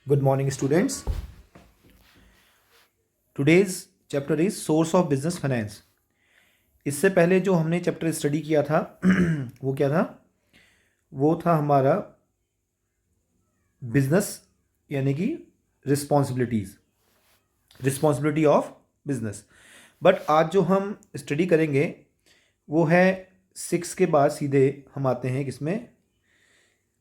Good morning, students. Today's chapter is source of business finance. इससे पहले जो हमने चैप्टर स्टडी किया था वो क्या था? वो था हमारा बिजनेस यानी कि रिस्पॉन्सिबिलिटी ऑफ बिजनेस. बट आज जो हम स्टडी करेंगे वो है 6 के बाद सीधे हम आते हैं किसमें?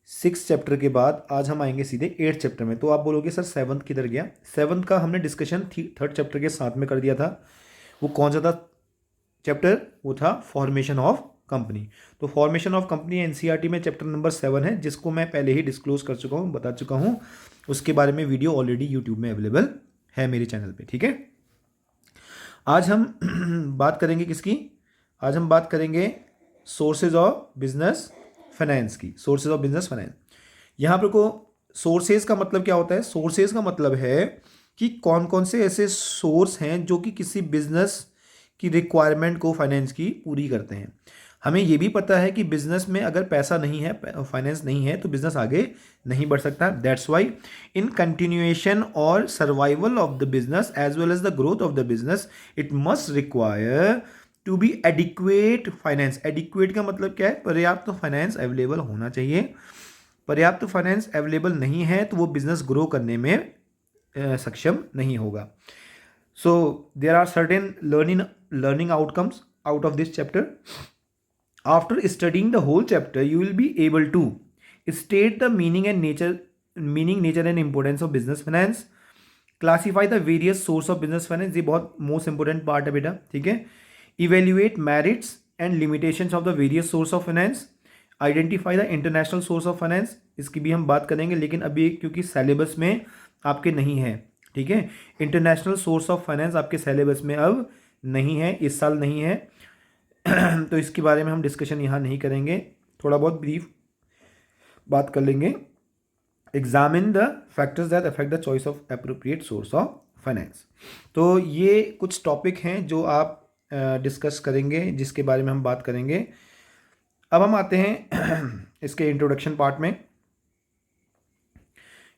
6 चैप्टर के बाद आज हम आएंगे सीधे 8 चैप्टर में. तो आप बोलोगे सर 7th किधर गया? 7th का हमने डिस्कशन 3rd चैप्टर के साथ में कर दिया था. वो कौन सा था चैप्टर? वो था फॉर्मेशन ऑफ कंपनी. तो फॉर्मेशन ऑफ कंपनी एनसीईआरटी में चैप्टर नंबर 7 है, जिसको मैं पहले ही डिस्क्लोज कर चुका हूँ, बता चुका हूँ. उसके बारे में वीडियो ऑलरेडी यूट्यूब में अवेलेबल है मेरे चैनल पे. ठीक है, आज हम बात करेंगे किसकी? आज हम बात करेंगे सोर्सेज ऑफ बिजनेस फाइनेंस की. Sources of business finance. यहाँ पर को सोर्सेज का मतलब क्या होता है? सोर्सेज का मतलब है कि कौन कौन से ऐसे सोर्स हैं जो कि किसी बिजनेस की रिक्वायरमेंट को फाइनेंस की पूरी करते हैं. हमें ये भी पता है कि बिजनेस में अगर पैसा नहीं है, फाइनेंस नहीं है, तो बिजनेस आगे नहीं बढ़ सकता. दैट्स वाई इन कंटिन्यूएशन और survival of the business as well as the growth of the business it must require to be adequate finance. Adequate का मतलब क्या है? पर्याप्त फाइनेंस अवेलेबल होना चाहिए. पर्याप्त फाइनेंस अवेलेबल नहीं है तो वो बिजनेस ग्रो करने में सक्षम नहीं होगा. So there are certain learning outcomes out of this chapter. After studying the whole chapter, you will be able to state the meaning, nature and importance of business finance. Classify the various source of business finance. ये बहुत most important part है बेटा. ठीक है. Evaluate merits and limitations of the various source of finance. Identify the international source of finance. इसकी भी हम बात करेंगे, लेकिन अभी क्योंकि सिलेबस में आपके नहीं है. ठीक है, इंटरनेशनल सोर्स ऑफ फाइनेंस आपके सिलेबस में अब नहीं है, इस साल नहीं है. तो इसके बारे में हम डिस्कशन यहाँ नहीं करेंगे, थोड़ा बहुत ब्रीफ बात कर लेंगे. Examine the factors that affect the choice of appropriate source of finance. तो ये कुछ टॉपिक हैं जो आप डिस्कस करेंगे, जिसके बारे में हम बात करेंगे. अब हम आते हैं इसके इंट्रोडक्शन पार्ट में.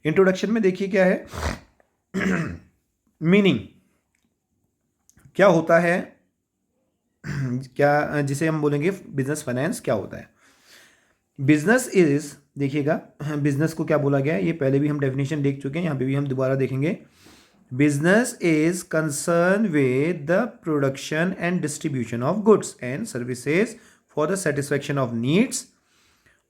इंट्रोडक्शन में देखिए क्या है. मीनिंग क्या होता है, क्या जिसे हम बोलेंगे बिजनेस फाइनेंस क्या होता है. बिजनेस इज, देखिएगा बिजनेस को क्या बोला गया है, ये पहले भी हम डेफिनेशन देख चुके हैं, यहाँ पे भी हम दोबारा देखेंगे. Business is concern with the production and distribution of goods and services for the satisfaction of needs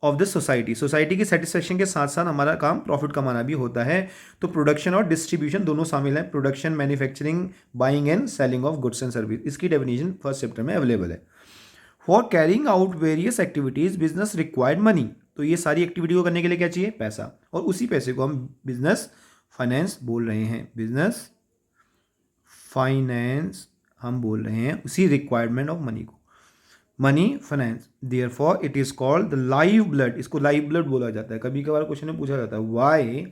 of the society. Society की सेटिस्फेक्शन के साथ साथ हमारा काम प्रॉफिट कमाना भी होता है. तो प्रोडक्शन और डिस्ट्रीब्यूशन दोनों शामिल है. Production, manufacturing, buying and selling of goods and service. इसकी डेफिनेशन फर्स्ट चैप्टर में अवेलेबल है. For carrying out various activities business required money. तो ये सारी एक्टिविटी को करने के लिए क्या चाहिए? पैसा. और उसी पैसे को हम बिजनेस फाइनेंस बोल रहे हैं. बिजनेस फाइनेंस हम बोल रहे हैं उसी रिक्वायरमेंट ऑफ मनी को, money finance. Therefore it is called the live blood. इसको लाइव ब्लड बोला जाता है. कभी कभार क्वेश्चन में पूछा जाता है why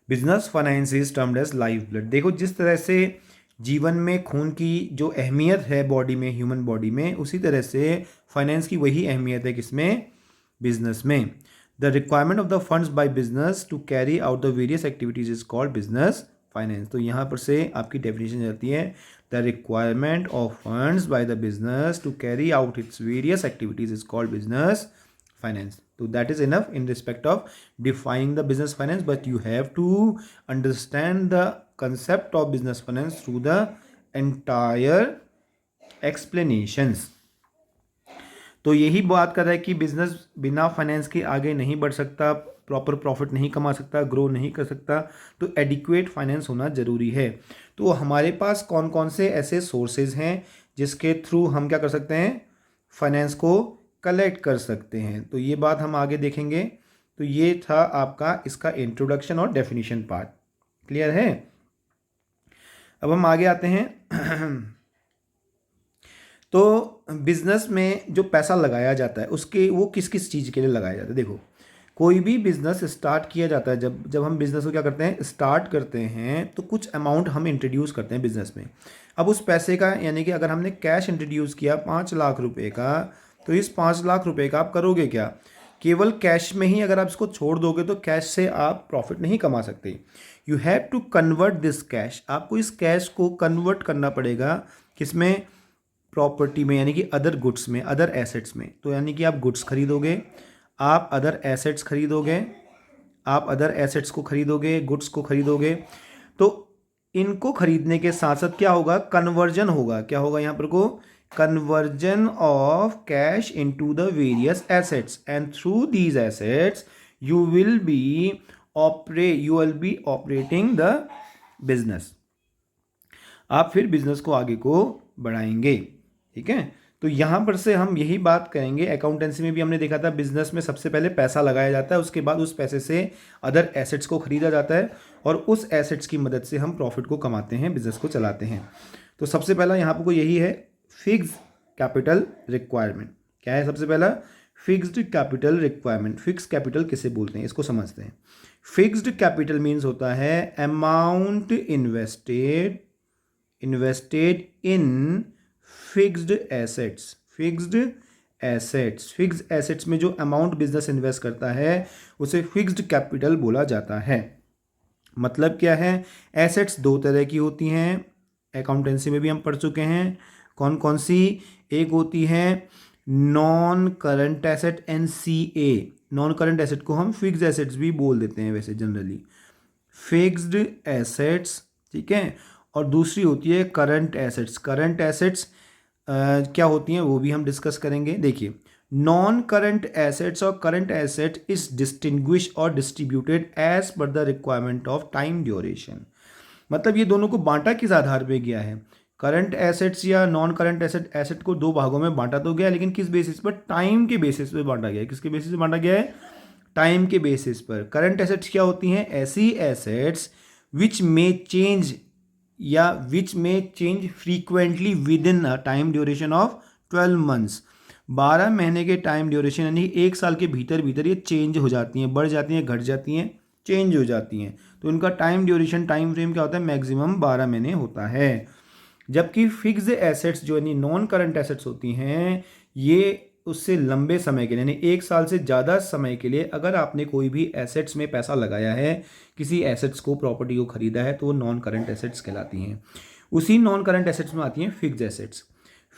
business finance is termed as live blood. देखो, जिस तरह से जीवन में खून की जो अहमियत है बॉडी में, ह्यूमन बॉडी में, उसी तरह से फाइनेंस की वही अहमियत है किसमें? बिजनेस में. The requirement of the funds by business to carry out the various activities is called business finance. तो यहाँ पर से आपकी डेफिनेशन जाती है the requirement of funds by the business to carry out its various activities is called business finance. तो that is enough in respect of defining the business finance, but you have to understand the concept of business finance through the entire explanations. तो यही बात कर रहा है कि business बिना finance के आगे नहीं बढ़ सकता, प्रॉपर प्रॉफिट नहीं कमा सकता, ग्रो नहीं कर सकता. तो एडिक्वेट फाइनेंस होना ज़रूरी है. तो हमारे पास कौन कौन से ऐसे सोर्सेज हैं जिसके थ्रू हम क्या कर सकते हैं? फाइनेंस को कलेक्ट कर सकते हैं. तो ये बात हम आगे देखेंगे. तो ये था आपका इसका इंट्रोडक्शन और डेफिनेशन पार्ट. क्लियर है? अब हम आगे आते हैं. तो बिजनेस में जो पैसा लगाया जाता है उसके वो किस किस चीज़ के लिए लगाया जाता है. देखो, कोई भी बिजनेस स्टार्ट किया जाता है, जब हम बिजनेस को क्या करते हैं? स्टार्ट करते हैं, तो कुछ अमाउंट हम इंट्रोड्यूस करते हैं बिजनेस में. अब उस पैसे का, यानी कि अगर हमने कैश इंट्रोड्यूस किया 5 लाख रुपए का, तो इस 5 लाख रुपए का आप करोगे क्या? केवल कैश में ही अगर आप इसको छोड़ दोगे तो कैश से आप प्रॉफिट नहीं कमा सकते। You have to convert this cash, आपको इस कैश को कन्वर्ट करना पड़ेगा किसमें, प्रॉपर्टी में, यानी कि अदर गुड्स में, अदर एसेट्स में। तो यानी कि आप गुड्स खरीदोगे, आप अदर एसेट्स खरीदोगे, आप अदर एसेट्स को खरीदोगे, गुड्स को खरीदोगे, तो इनको खरीदने के साथ साथ क्या होगा, कन्वर्जन होगा। क्या होगा यहाँ पर को, conversion of cash into the various assets, and through these assets you will be operating the business. आप फिर बिजनेस को आगे को बढ़ाएंगे। ठीक है, तो यहाँ पर से हम यही बात करेंगे। अकाउंटेंसी में भी हमने देखा था बिजनेस में सबसे पहले पैसा लगाया जाता है, उसके बाद उस पैसे से अदर एसेट्स को खरीदा जाता है और उस एसेट्स की मदद से हम प्रॉफिट को कमाते हैं, बिजनेस को चलाते हैं। तो सबसे पहला यहाँ पर यही है फिक्स्ड कैपिटल रिक्वायरमेंट। क्या है सबसे पहला, fixed capital requirement. Fixed capital किसे बोलते हैं, इसको समझते हैं। फिक्स्ड कैपिटल मीन्स होता है amount invested in fixed assets. Fixed assets में जो अमाउंट बिजनेस इन्वेस्ट करता है उसे फिक्स्ड कैपिटल बोला जाता है। मतलब क्या है, एसेट्स दो तरह की होती हैं, अकाउंटेंसी में भी हम पढ़ चुके हैं। कौन कौन सी, एक होती है non current asset, NCA। Non current asset को हम फिक्स्ड एसेट्स भी बोल देते हैं वैसे जनरली, फिक्स्ड एसेट्स। ठीक है, और दूसरी होती है करंट एसेट्स। करंट एसेट्स क्या होती हैं वो भी हम डिस्कस करेंगे। देखिए, नॉन करंट एसेट्स और करंट एसेट इज डिस्टिंग्विश और distributed as per the requirement of time duration. मतलब ये दोनों को बांटा किस आधार पे गया है, करंट एसेट्स या नॉन करंट एसेट को दो भागों में बांटा तो गया, लेकिन किस बेसिस पर, टाइम के बेसिस पे बांटा गया है। किसके बेसिस पे बांटा गया है, टाइम के बेसिस पर। करंट एसेट्स क्या होती हैं, ऐसी assets which may change frequently with in a time duration of 12 months. 12 महीने के टाइम ड्यूरेशन यानी एक साल के भीतर भीतर ये चेंज हो जाती हैं, बढ़ जाती हैं, घट जाती हैं, चेंज हो जाती हैं। तो इनका टाइम ड्यूरेशन, टाइम फ्रेम क्या होता है, मैक्सिमम 12 महीने होता है। जबकि फिक्स्ड एसेट्स जो यानी नॉन करंट एसेट्स होती हैं, ये उससे लंबे समय के लिए, यानी एक साल से ज़्यादा समय के लिए अगर आपने कोई भी एसेट्स में पैसा लगाया है, किसी एसेट्स को, प्रॉपर्टी को खरीदा है, तो वो नॉन करंट एसेट्स कहलाती हैं। उसी नॉन करंट एसेट्स में आती हैं fixed assets.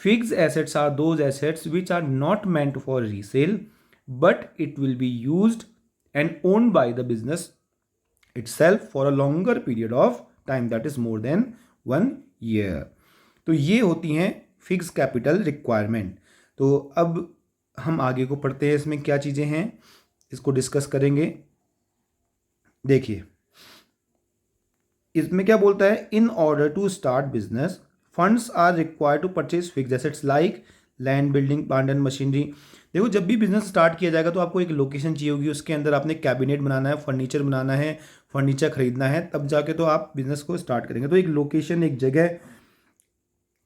Fixed assets are those assets which are not meant for resale but it will be used and owned by the business itself for a longer period of time, that is more than 1 year. तो ये होती हैं fixed capital requirement. तो अब हम आगे को पढ़ते हैं, इसमें क्या चीज़ें हैं इसको डिस्कस करेंगे। देखिए, इसमें क्या बोलता है, in order to start business funds are required to purchase fixed assets like land, building, plant and machinery. देखो, जब भी बिजनेस स्टार्ट किया जाएगा तो आपको एक लोकेशन चाहिए होगी, उसके अंदर आपने कैबिनेट बनाना है, फर्नीचर बनाना है, फर्नीचर खरीदना है, तब जाके तो आप बिजनेस को स्टार्ट करेंगे। तो एक लोकेशन, एक जगह,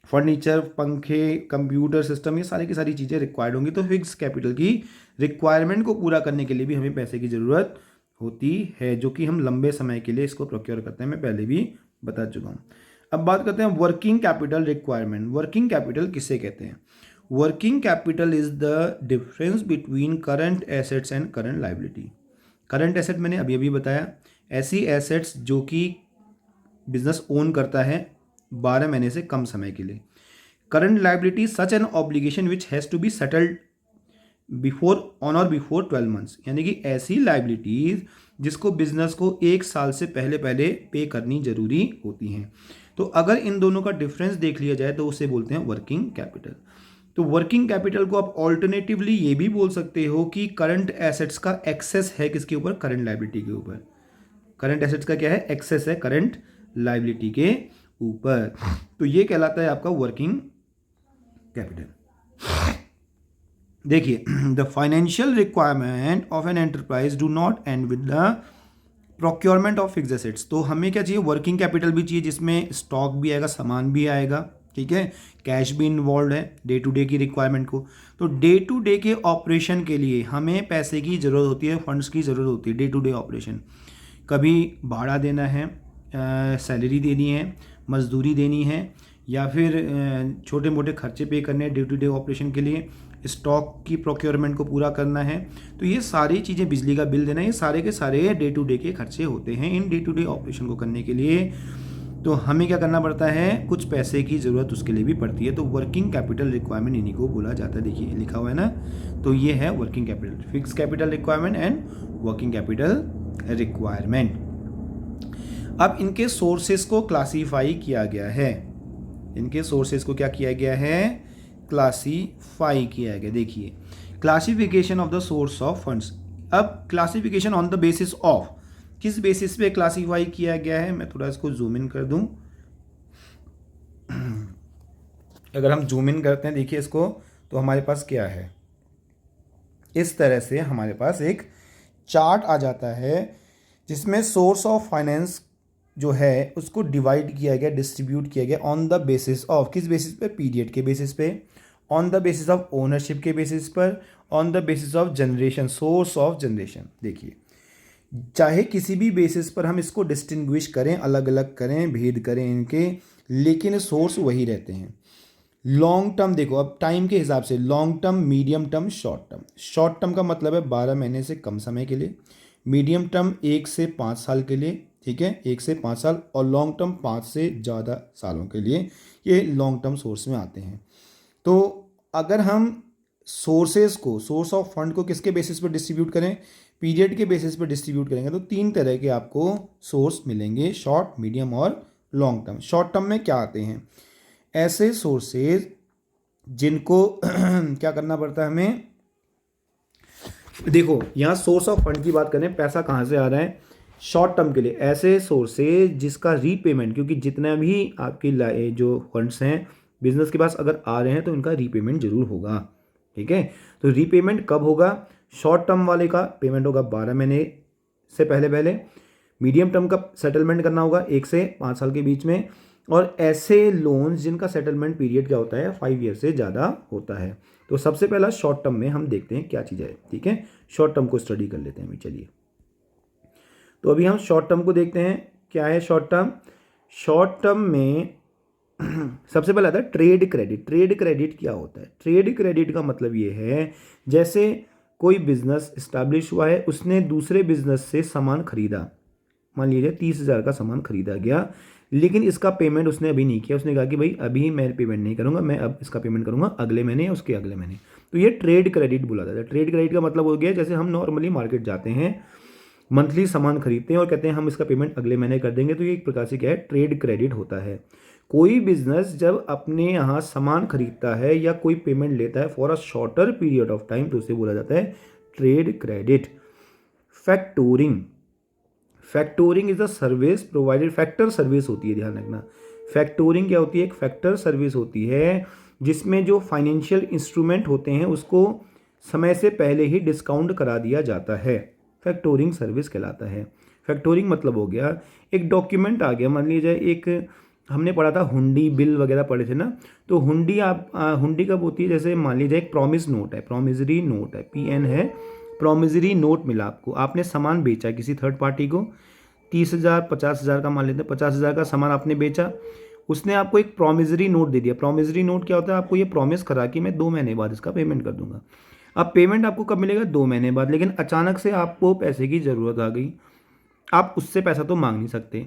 फर्नीचर, पंखे, कंप्यूटर सिस्टम, ये सारी की सारी चीज़ें रिक्वायर्ड होंगी। तो फिक्स कैपिटल की रिक्वायरमेंट को पूरा करने के लिए भी हमें पैसे की ज़रूरत होती है, जो कि हम लंबे समय के लिए इसको प्रोक्योर करते हैं, मैं पहले भी बता चुका हूँ। अब बात करते हैं working capital requirement. Working capital किसे कहते हैं, working capital is the difference between current assets and current liability. Current asset मैंने अभी अभी बताया, ऐसी एसेट्स जो कि बिजनेस ओन करता है 12 महीने से कम समय के लिए। Current liability such an obligation which has to be settled on और बिफोर 12 मंथ्स, यानी कि ऐसी लाइबिलिटीज जिसको बिजनेस को एक साल से पहले पे करनी जरूरी होती हैं। तो अगर इन दोनों का डिफरेंस देख लिया जाए तो उसे बोलते हैं वर्किंग कैपिटल। तो वर्किंग कैपिटल को आप ऑल्टरनेटिवली ये भी बोल सकते हो कि करंट एसेट्स का एक्सेस है किसके ऊपर, करंट लाइबिलिटी के ऊपर। करंट एसेट्स का क्या है, एक्सेस है करंट लाइबिलिटी के ऊपर। तो ये कहलाता है आपका वर्किंग कैपिटल। देखिए, the financial requirement of an enterprise do not and with the procurement of fixed assets. तो हमें क्या चाहिए, वर्किंग कैपिटल भी चाहिए जिसमें स्टॉक भी आएगा, सामान भी आएगा, ठीक है, कैश भी इन्वॉल्व है डे टू डे की रिक्वायरमेंट को। तो डे टू डे के ऑपरेशन के लिए हमें पैसे की ज़रूरत होती है, फंड्स की ज़रूरत होती है। डे टू डे ऑपरेशन, कभी भाड़ा देना है, सैलरी देनी है, मजदूरी देनी है, या फिर छोटे मोटे खर्चे पे करने हैं डे टू डे ऑपरेशन के लिए, स्टॉक की प्रोक्योरमेंट को पूरा करना है। तो ये सारी चीज़ें, बिजली का बिल देना, ये सारे के सारे डे टू डे के खर्चे होते हैं। इन डे टू डे ऑपरेशन को करने के लिए तो हमें क्या करना पड़ता है, कुछ पैसे की ज़रूरत उसके लिए भी पड़ती है। तो वर्किंग कैपिटल रिक्वायरमेंट इन्हीं को बोला जाता है। देखिए लिखा हुआ है ना, तो ये है working capital, fix capital requirement and working capital requirement. अब इनके सोर्सेस को क्लासीफाई किया गया है। इनके सोर्सेस को क्या किया गया है, क्लासीफाई किया गया। देखिए classification of the source of funds. अब classification on the basis of, किस बेसिस पे क्लासीफाई किया गया है, मैं थोड़ा इसको जूम इन कर दूं। अगर हम जूम इन करते हैं, देखिए इसको, तो हमारे पास क्या है, इस तरह से हमारे पास एक चार्ट आ जाता है जिसमें सोर्स ऑफ फाइनेंस जो है उसको डिवाइड किया गया, डिस्ट्रीब्यूट किया गया ऑन द बेसिस ऑफ, किस बेसिस पे, पीरियड के बेसिस पे, on the basis of ownership के बेसिस पर, on the basis of generation, source of generation. देखिए चाहे किसी भी बेसिस पर हम इसको डिस्टिंग्विश करें, अलग अलग करें, भेद करें इनके, लेकिन सोर्स वही रहते हैं। लॉन्ग टर्म देखो, अब टाइम के हिसाब से long term, medium term, short term. Short term का मतलब है 12 महीने से कम समय के लिए, मीडियम टर्म 1 से 5 साल के लिए, ठीक है, 1 से 5 साल, और लॉन्ग टर्म 5 से ज़्यादा सालों के लिए, ये लॉन्ग टर्म सोर्स में आते हैं। तो अगर हम सोर्सेज को, सोर्स ऑफ फंड को किसके बेसिस पर डिस्ट्रीब्यूट करें, पीरियड के बेसिस पर डिस्ट्रीब्यूट करेंगे, तो 3 तरह के आपको सोर्स मिलेंगे, शॉर्ट, मीडियम और लॉन्ग टर्म। शॉर्ट टर्म में क्या आते हैं, ऐसे सोर्सेज जिनको क्या करना पड़ता है हमें, देखो यहाँ सोर्स ऑफ फंड की बात करें, पैसा कहाँ से आ रहा है शॉर्ट टर्म के लिए, ऐसे सोर्सेज जिसका रीपेमेंट, क्योंकि जितना भी आपकी जो फंड्स हैं बिजनेस के पास अगर आ रहे हैं तो इनका रीपेमेंट जरूर होगा, ठीक है। तो रीपेमेंट कब होगा, शॉर्ट टर्म वाले का पेमेंट होगा 12 महीने से पहले पहले, मीडियम टर्म का सेटलमेंट करना होगा 1 से 5 साल के बीच में, और ऐसे लोन्स जिनका सेटलमेंट पीरियड क्या होता है 5 ईयर से ज़्यादा होता है। तो सबसे पहला शॉर्ट टर्म में हम देखते हैं क्या चीज़ है, ठीक है, शॉर्ट टर्म को स्टडी कर लेते हैं। चलिए तो अभी हम शॉर्ट टर्म को देखते हैं, क्या है शॉर्ट टर्म। शॉर्ट टर्म में सबसे पहले आता है ट्रेड क्रेडिट। ट्रेड क्रेडिट क्या होता है, ट्रेड क्रेडिट का मतलब ये है जैसे कोई बिजनेस इस्टेब्लिश हुआ है, उसने दूसरे बिजनेस से सामान खरीदा, मान लीजिए 30,000 का सामान खरीदा गया, लेकिन इसका पेमेंट उसने अभी नहीं किया, उसने कहा कि भाई अभी मैं पेमेंट नहीं करूंगा, मैं अब इसका पेमेंट करूंगा अगले महीने या उसके अगले महीने। तो ये ट्रेड क्रेडिट बुला जाता है। ट्रेड क्रेडिट का मतलब हो गया जैसे हम नॉर्मली मार्केट जाते हैं, मंथली सामान खरीदते हैं और कहते हैं हम इसका पेमेंट अगले महीने कर देंगे, तो ये एक प्रकार से क्या है, ट्रेड क्रेडिट होता है। कोई बिजनेस जब अपने यहाँ सामान खरीदता है या कोई पेमेंट लेता है for a shorter period of time, तो उसे बोला जाता है trade credit. Factoring, factoring is a service provided, factor service होती है, ध्यान रखना। फैक्टोरिंग क्या होती है, एक फैक्टर सर्विस होती है जिसमें जो फाइनेंशियल इंस्ट्रूमेंट होते हैं उसको समय से पहले ही डिस्काउंट करा दिया जाता है, फैक्टोरिंग सर्विस कहलाता है। फैक्टोरिंग मतलब हो गया एक डॉक्यूमेंट आ गया, मान लीजिए एक हमने पढ़ा था हुंडी बिल वगैरह पढ़े थे ना, तो हुंडी हुंडी कब होती है, जैसे मान लीजिए एक प्रॉमिस नोट है, प्रॉमिजरी नोट है, PN है, प्रॉमिजरी नोट मिला आपको, आपने सामान बेचा किसी थर्ड पार्टी को, 30,000 50,000 का मान लेते हैं, 50,000 का सामान आपने बेचा, उसने आपको एक प्रॉमिजरी नोट दे दिया। प्रॉमिजरी नोट क्या होता है, आपको ये प्रॉमिस करा कि मैं 2 महीने बाद इसका पेमेंट कर दूंगा। अब पेमेंट आपको कब मिलेगा, 2 महीने बाद, लेकिन अचानक से आपको पैसे की ज़रूरत आ गई, आप उससे पैसा तो मांग नहीं सकते,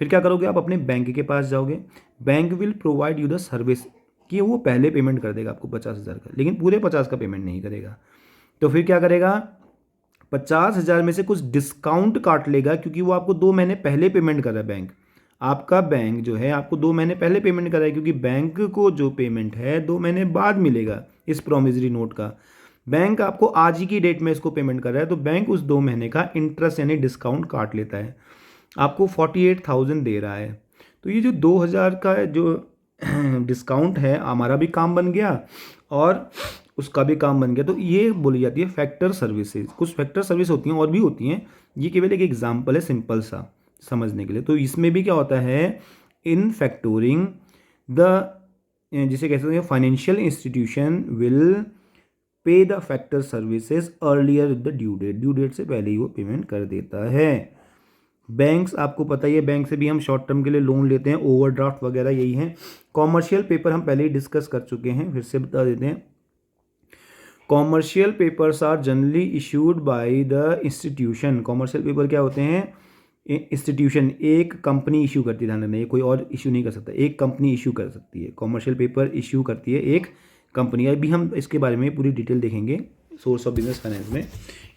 फिर क्या करोगे, आप अपने बैंक के पास जाओगे, bank will provide you the service कि वो पहले पेमेंट कर देगा आपको 50,000 का, लेकिन पूरे 50 का पेमेंट नहीं करेगा। तो फिर क्या करेगा, 50,000 में से कुछ डिस्काउंट काट लेगा, क्योंकि वो आपको 2 महीने पहले पेमेंट कर रहा है बैंक, आपका बैंक जो है आपको 2 महीने पहले पेमेंट कर रहा है, क्योंकि बैंक को जो पेमेंट है 2 महीने बाद मिलेगा इस प्रॉमिजरी नोट का। बैंक आपको आज ही की डेट में इसको पेमेंट कर रहा है, तो बैंक उस 2 महीने का इंटरेस्ट यानी डिस्काउंट काट लेता है, आपको 48,000 दे रहा है। तो ये जो 2,000 का जो डिस्काउंट है, हमारा भी काम बन गया और उसका भी काम बन गया। तो ये बोली जाती है फैक्टर सर्विसेज। कुछ फैक्टर सर्विस होती हैं और भी होती हैं, ये केवल एक एग्जाम्पल है सिंपल सा समझने के लिए। तो इसमें भी क्या होता है, इन फैक्टोरिंग द जिसे कहते हैं financial institution will pay the factor services earlier the due date, due date से पहले ही वो पेमेंट कर देता है। बैंक्स आपको पता ही है, बैंक से भी हम शॉर्ट टर्म के लिए लोन लेते हैं, ओवरड्राफ्ट वगैरह यही हैं। कॉमर्शियल पेपर हम पहले ही डिस्कस कर चुके हैं, फिर से बता देते हैं। Commercial papers are generally issued by the institution. Commercial paper क्या होते हैं? इंस्टीट्यूशन, एक कंपनी इशू करती है, ध्यान रखना, ये कोई और इशू नहीं कर सकता, एक कंपनी इशू कर सकती है। कॉमर्शियल पेपर इशू करती है एक कंपनी। अभी हम इसके बारे में पूरी डिटेल देखेंगे सोर्स ऑफ बिजनेस फाइनेंस में।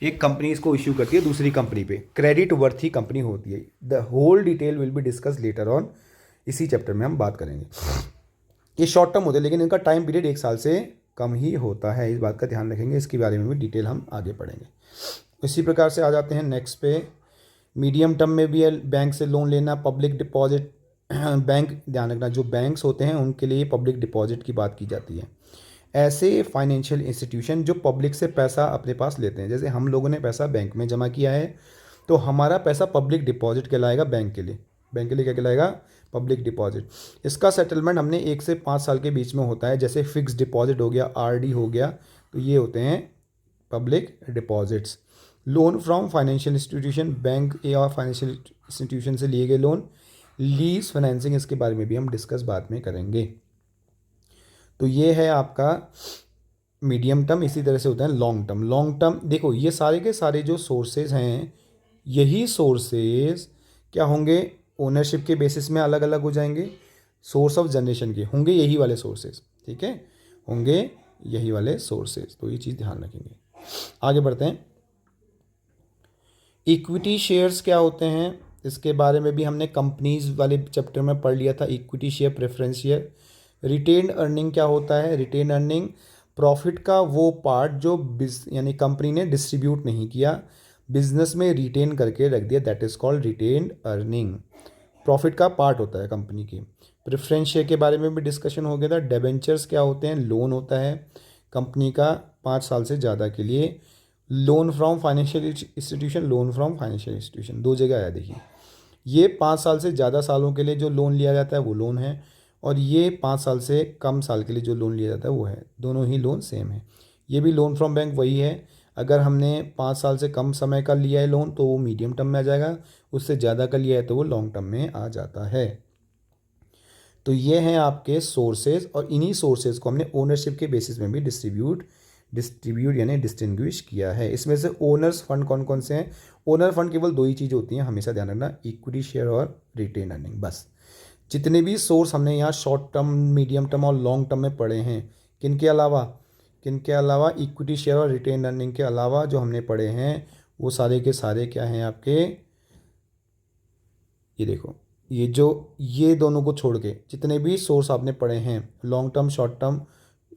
एक कंपनी इसको इशू करती है दूसरी कंपनी पे, क्रेडिट वर्थी कंपनी होती है। The whole detail will be discuss later on, इसी चैप्टर में हम बात करेंगे। ये शॉर्ट टर्म होते हैं लेकिन इनका टाइम पीरियड 1 साल से कम ही होता है, इस बात का ध्यान रखेंगे। इसके बारे में भी डिटेल हम आगे पढ़ेंगे। इसी प्रकार से आ जाते हैं नेक्स्ट पे। मीडियम टर्म में भी है बैंक से लोन लेना, पब्लिक डिपॉजिट। बैंक, ध्यान रखना, जो बैंक्स होते हैं उनके लिए पब्लिक डिपॉजिट की बात की जाती है। ऐसे फाइनेंशियल इंस्टीट्यूशन जो पब्लिक से पैसा अपने पास लेते हैं, जैसे हम लोगों ने पैसा बैंक में जमा किया है तो हमारा पैसा पब्लिक डिपॉजिट कहलाएगा बैंक के लिए। बैंक के लिए क्या कहलाएगा? Public deposit. इसका सेटलमेंट हमने 1 से 5 साल के बीच में होता है, जैसे फिक्स डिपॉजिट हो गया, आरडी हो गया, तो ये होते हैं public deposits. Loan from financial institution, bank या फाइनेंशियल इंस्टीट्यूशन से लिए गए लोन। लीज फाइनेंसिंग, इसके बारे में भी हम डिस्कस बाद में करेंगे। तो ये है आपका मीडियम टर्म। इसी तरह से होता है लॉन्ग टर्म। लॉन्ग टर्म देखो, ये सारे के सारे जो सोर्सेज हैं, यही सोर्सेज क्या होंगे? ओनरशिप के बेसिस में अलग अलग हो जाएंगे। सोर्स ऑफ जनरेशन के होंगे यही वाले सोर्सेज, ठीक है, होंगे यही वाले सोर्सेज। तो ये चीज़ ध्यान रखेंगे। आगे बढ़ते हैं। इक्विटी शेयर्स क्या होते हैं, इसके बारे में भी हमने कंपनीज वाले चैप्टर में पढ़ लिया था। Equity share, preference share. Retained earning क्या होता है? रिटेन अर्निंग प्रॉफिट का वो पार्ट जो यानी कंपनी ने डिस्ट्रीब्यूट नहीं किया, बिजनेस में रिटेन करके रख दिया, that is called retained earning. Profit का पार्ट होता है कंपनी की। प्रेफरेंस शेयर के बारे में भी डिस्कशन हो गया था। डिबेंचर्स क्या होते हैं? लोन होता है कंपनी का 5 साल से ज़्यादा के लिए। Loan from financial institution, loan from financial institution, दो जगह आया देखिए। ये 5 साल से ज़्यादा सालों के लिए जो लोन लिया जाता है वो लोन है, और ये 5 साल से कम साल के लिए जो लोन लिया जाता है वो है। दोनों ही लोन सेम है। ये भी लोन फ्रॉम बैंक वही है। अगर हमने 5 साल से कम समय का लिया है लोन तो वो मीडियम टर्म में आ जाएगा, उससे ज़्यादा का लिया है तो वो लॉन्ग टर्म में आ जाता है। तो ये हैं आपके सोर्सेज, और इन्हीं सोर्सेज को हमने ओनरशिप के बेसिस में भी डिस्ट्रीब्यूट यानी डिस्टिंग्विश किया है। इसमें से ओनर्स फंड कौन कौन से हैं? ओनर फंड केवल 2 ही चीज़ होती हैं, हमेशा ध्यान रखना, इक्विटी शेयर और रिटेन अर्निंग, बस। जितने भी सोर्स हमने यहाँ शॉर्ट टर्म, मीडियम टर्म और लॉन्ग टर्म में पढ़े हैं, किनके अलावा इक्विटी शेयर और रिटेन अर्निंग के अलावा जो हमने पढ़े हैं वो सारे के सारे क्या हैं आपके? ये देखो, ये दोनों को छोड़ के जितने भी सोर्स आपने पढ़े हैं, long term, short term,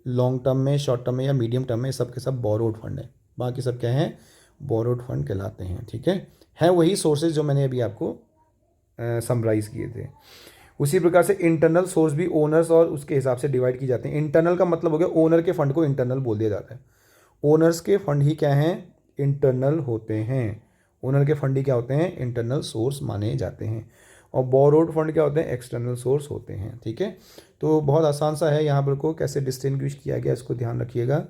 long term में, शॉर्ट टर्म में या मीडियम टर्म में, सब के सब बोरोड फंड है। बाकी सब क्या हैं? बोरोड फंड कहलाते हैं, ठीक है वही सोर्सेज जो मैंने अभी आपको समराइज़ किए थे। उसी प्रकार से इंटरनल सोर्स भी ओनर्स और उसके हिसाब से डिवाइड की जाते हैं। इंटरनल का मतलब हो गया ओनर के फंड को इंटरनल बोल दिया जाता है। ओनर्स के फंड ही क्या हैं? इंटरनल होते हैं। ओनर के फंड ही क्या होते हैं? इंटरनल सोर्स माने जाते हैं। और बोरोड फंड क्या होते हैं? एक्सटर्नल सोर्स होते हैं, ठीक है। तो बहुत आसान सा है, यहाँ पर को कैसे डिस्टिंग्विश किया गया इसको ध्यान रखिएगा।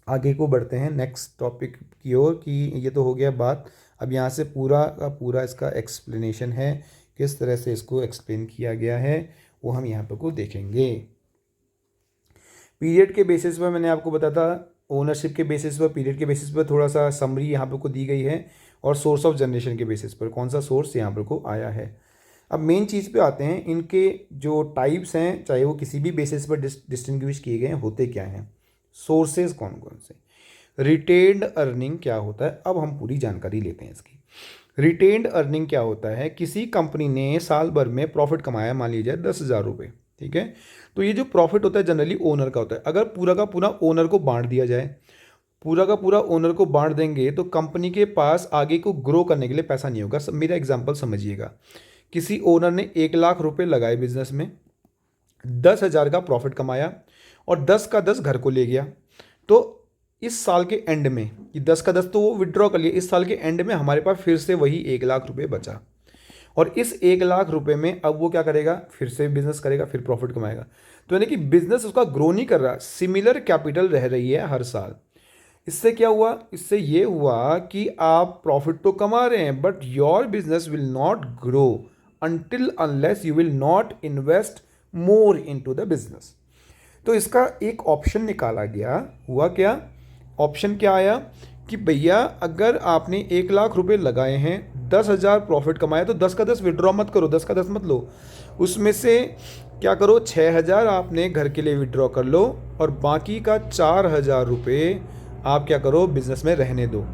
आगे को बढ़ते हैं नेक्स्ट टॉपिक की ओर, कि ये तो हो गया बात। अब यहाँ से पूरा का पूरा इसका एक्सप्लेनेशन है, किस तरह से इसको एक्सप्लेन किया गया है वो हम यहाँ पर को देखेंगे। पीरियड के बेसिस पर मैंने आपको बताया था, ओनरशिप के बेसिस पर, पीरियड के बेसिस पर थोड़ा सा समरी यहाँ पर को दी गई है, और सोर्स ऑफ जनरेशन के बेसिस पर कौन सा सोर्स यहाँ पर को आया है। अब मेन चीज़ पे आते हैं, इनके जो टाइप्स हैं, चाहे वो किसी भी बेसिस पर डिस्टिंग्विश किए गए हैं, होते क्या हैं, सोर्सेज कौन कौन से। रिटेन्ड अर्निंग क्या होता है, अब हम पूरी जानकारी लेते हैं इसकी। रिटेन्ड अर्निंग क्या होता है? किसी कंपनी ने साल भर में प्रॉफिट कमाया, मान लीजिए 10,000 रुपये, ठीक है। तो ये जो प्रॉफिट होता है जनरली ओनर का होता है। अगर पूरा का पूरा ओनर को बांट दिया जाए, पूरा का पूरा ओनर को बांट देंगे तो कंपनी के पास आगे को ग्रो करने के लिए पैसा नहीं होगा। मेरा एग्जांपल समझिएगा, किसी ओनर ने 1,00,000 रुपये लगाए बिजनेस में, 10,000 का प्रॉफिट कमाया और 10 का 10 घर को ले गया। तो इस साल के एंड में ये 10 का 10 तो वो विड्रॉ कर लिया, इस साल के एंड में हमारे पास फिर से वही 1,00,000 रुपये बचा, और इस 1,00,000 रुपये में अब वो क्या करेगा? फिर से बिजनेस करेगा, फिर प्रॉफिट कमाएगा। तो यानी कि बिजनेस उसका ग्रो नहीं कर रहा, सिमिलर कैपिटल रह रही है हर साल। इससे क्या हुआ? इससे ये हुआ कि आप प्रॉफिट तो कमा रहे हैं, but your business will not grow until unless you will not invest more into the business। तो इसका एक ऑप्शन निकाला गया, हुआ क्या, ऑप्शन क्या आया कि भैया अगर आपने 1 लाख रुपए लगाए हैं, 10,000 प्रॉफिट कमाया, तो 10 का 10 विड्रॉ मत करो, 10 का 10 मत लो, उसमें से क्या करो, 6,000 आपने घर के लिए विड्रॉ कर लो और बाकी का 4,000 रुपये आप क्या करो, बिजनेस में रहने दो।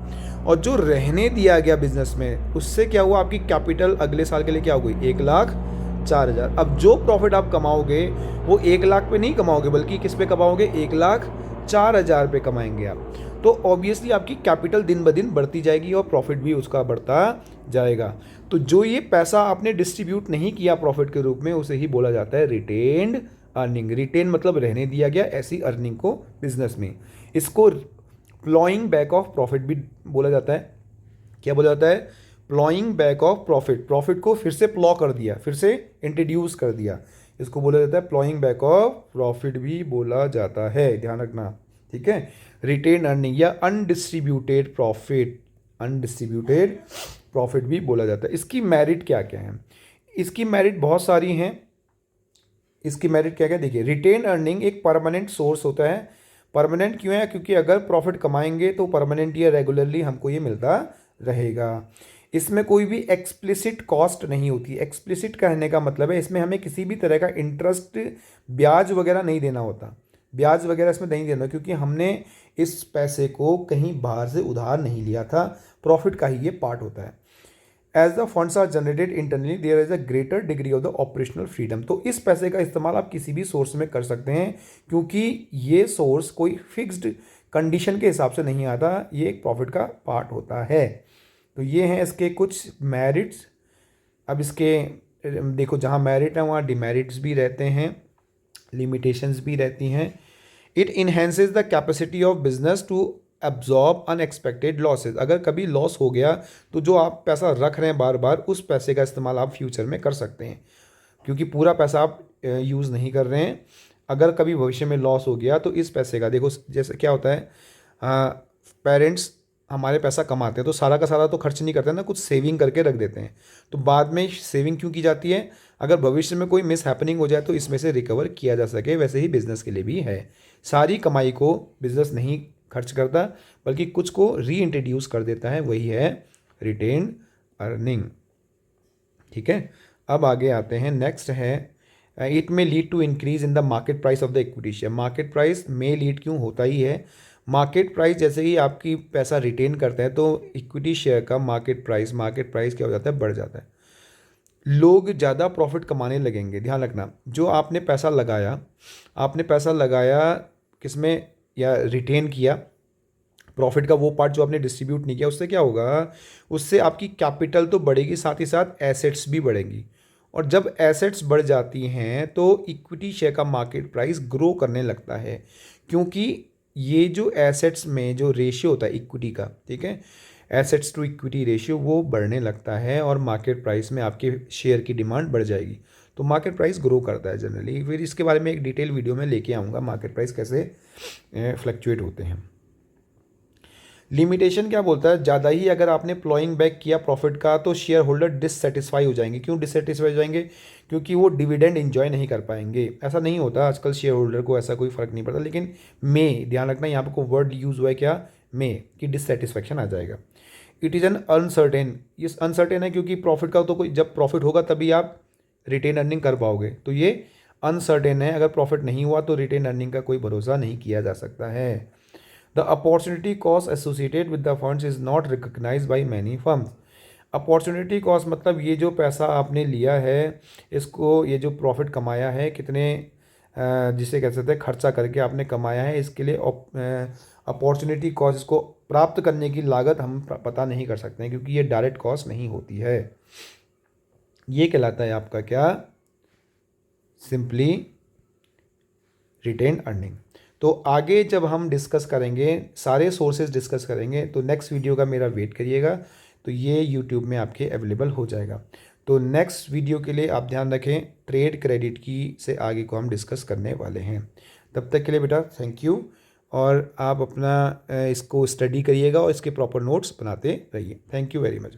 और जो रहने दिया गया बिजनेस में, उससे क्या हुआ, आपकी कैपिटल अगले साल के लिए क्या हो गई, 1,04,000। अब जो प्रॉफिट आप कमाओगे वो 1 लाख पे नहीं कमाओगे, बल्कि किस पे कमाओगे, 1,04,000 पे कमाएंगे आप। तो ऑब्वियसली आपकी कैपिटल दिन ब दिन बढ़ती जाएगी और प्रॉफिट भी उसका बढ़ता जाएगा। तो जो ये पैसा आपने डिस्ट्रीब्यूट नहीं किया प्रॉफिट के रूप में, उसे ही बोला जाता है रिटेन्ड अर्निंग। रिटेन मतलब रहने दिया गया ऐसी अर्निंग को बिजनेस में। इसको प्लॉइंग बैक ऑफ प्रॉफिट भी बोला जाता है। क्या बोला जाता है, ploughing back of profit. Profit को फिर से प्लॉ कर दिया, फिर से इंट्रोड्यूस कर दिया, इसको बोला जाता है प्लॉइंग बैक ऑफ प्रॉफिट भी बोला जाता है, ध्यान रखना, ठीक है। रिटेन अर्निंग या अनडिस्ट्रीब्यूटेड प्रॉफिट, अनडिस्ट्रीब्यूटेड प्रॉफिट भी बोला जाता है। इसकी मेरिट क्या क्या है, इसकी मेरिट बहुत सारी हैं। इसकी मेरिट क्या क्या, देखिए, रिटेन अर्निंग एक परमानेंट सोर्स होता है। परमानेंट क्यों है, क्योंकि अगर प्रॉफिट कमाएंगे तो परमानेंट या रेगुलरली हमको ये मिलता रहेगा। इसमें कोई भी एक्सप्लिसिट कॉस्ट नहीं होती। एक्सप्लिसिट कहने का मतलब है इसमें हमें किसी भी तरह का इंटरेस्ट, ब्याज वगैरह नहीं देना होता। ब्याज वगैरह इसमें नहीं देना, क्योंकि हमने इस पैसे को कहीं बाहर से उधार नहीं लिया था, प्रॉफिट का ही ये पार्ट होता है। As the funds are generated internally there is a greater degree of the operational freedom. तो इस पैसे का इस्तेमाल आप किसी भी सोर्स में कर सकते हैं, क्योंकि ये सोर्स कोई फिक्स्ड कंडीशन के हिसाब से नहीं आता, ये एक प्रॉफिट का पार्ट होता है। तो ये हैं इसके कुछ मेरिट्स। अब इसके देखो, जहाँ मेरिट है वहाँ डिमेरिट्स भी रहते हैं, लिमिटेशंस भी रहती हैं। It enhances the capacity of business to absorb unexpected losses. अगर कभी लॉस हो गया तो जो आप पैसा रख रहे हैं बार बार, उस पैसे का इस्तेमाल आप फ्यूचर में कर सकते हैं, क्योंकि पूरा पैसा आप यूज़ नहीं कर रहे हैं। अगर कभी भविष्य में लॉस हो गया तो इस पैसे का, देखो जैसे क्या होता है, पेरेंट्स हमारे पैसा कमाते हैं तो सारा का सारा तो खर्च नहीं करते ना, कुछ सेविंग करके रख देते हैं। तो बाद में सेविंग क्यों की जाती है, अगर भविष्य में कोई मिस हैपनिंग हो जाए तो इसमें से रिकवर किया जा सके। वैसे ही बिजनेस के लिए भी है, सारी कमाई को बिजनेस नहीं खर्च करता, बल्कि कुछ को री इंट्रोड्यूस कर देता है, वही है रिटेन अर्निंग, ठीक है। अब आगे आते हैं, नेक्स्ट है it may lead to increase in the market price of the equity share. Market price में लीड क्यों होता ही है, मार्केट प्राइस जैसे ही आपकी पैसा रिटेन करता है तो इक्विटी शेयर का मार्केट प्राइस क्या हो जाता है, बढ़ जाता है। लोग ज़्यादा प्रॉफिट कमाने लगेंगे। ध्यान रखना, जो आपने पैसा लगाया किसमें, या रिटेन किया, प्रॉफिट का वो पार्ट जो आपने डिस्ट्रीब्यूट नहीं किया, उससे क्या होगा, उससे आपकी कैपिटल तो बढ़ेगी, साथ ही साथ एसेट्स भी बढ़ेंगी। और जब एसेट्स बढ़ जाती हैं तो इक्विटी शेयर का मार्केट प्राइस ग्रो करने लगता है, क्योंकि ये जो एसेट्स में जो रेशियो होता है इक्विटी का, ठीक है, एसेट्स टू इक्विटी रेशियो, वो बढ़ने लगता है और मार्केट प्राइस में आपके शेयर की डिमांड बढ़ जाएगी। तो मार्केट प्राइस ग्रो करता है जनरली। फिर इसके बारे में एक डिटेल वीडियो में लेके आऊँगा, मार्केट प्राइस कैसे फ्लक्चुएट होते हैं। लिमिटेशन क्या बोलता है, ज़्यादा ही अगर आपने प्लॉइंग बैक किया प्रॉफिट का तो शेयर होल्डर डिससेटिस्फाई हो जाएंगे। क्यों डिससेटिस्फाई हो जाएंगे, क्योंकि वो डिविडेंड एंजॉय नहीं कर पाएंगे। ऐसा नहीं होता, आजकल शेयर होल्डर को ऐसा कोई फ़र्क नहीं पड़ता, लेकिन ध्यान रखना यहाँ पर को वर्ड यूज़ हुआ है क्या, कि डिससेटिस्फैक्शन आ जाएगा। इट इज़ एन अनसर्टेन, ये अनसर्टेन है क्योंकि प्रॉफिट का तो कोई, जब प्रॉफिट होगा तभी आप रिटेन अर्निंग कर पाओगे, तो ये अनसर्टेन है। अगर प्रॉफिट नहीं हुआ तो रिटेन अर्निंग का कोई भरोसा नहीं किया जा सकता है। The opportunity cost associated with the funds is not recognise by many firms. Opportunity cost मतलब ये जो पैसा आपने लिया है, इसको, ये जो प्रॉफिट कमाया है, कितने जिसे कह सकते हैं खर्चा करके आपने कमाया है, इसके लिए अपॉर्चुनिटी कॉस्ट, इसको प्राप्त करने की लागत हम पता नहीं कर सकते हैं, क्योंकि ये डायरेक्ट कॉस्ट नहीं होती है। ये कहलाता है आपका क्या, सिंपली रिटेन अर्निंग। तो आगे जब हम डिस्कस करेंगे, सारे सोर्सेज डिस्कस करेंगे, तो नेक्स्ट वीडियो का मेरा वेट करिएगा, तो ये यूट्यूब में आपके अवेलेबल हो जाएगा। तो नेक्स्ट वीडियो के लिए आप ध्यान रखें, ट्रेड क्रेडिट की से आगे को हम डिस्कस करने वाले हैं। तब तक के लिए बेटा थैंक यू, और आप अपना इसको स्टडी करिएगा और इसके प्रॉपर नोट्स बनाते रहिए। Thank you very much.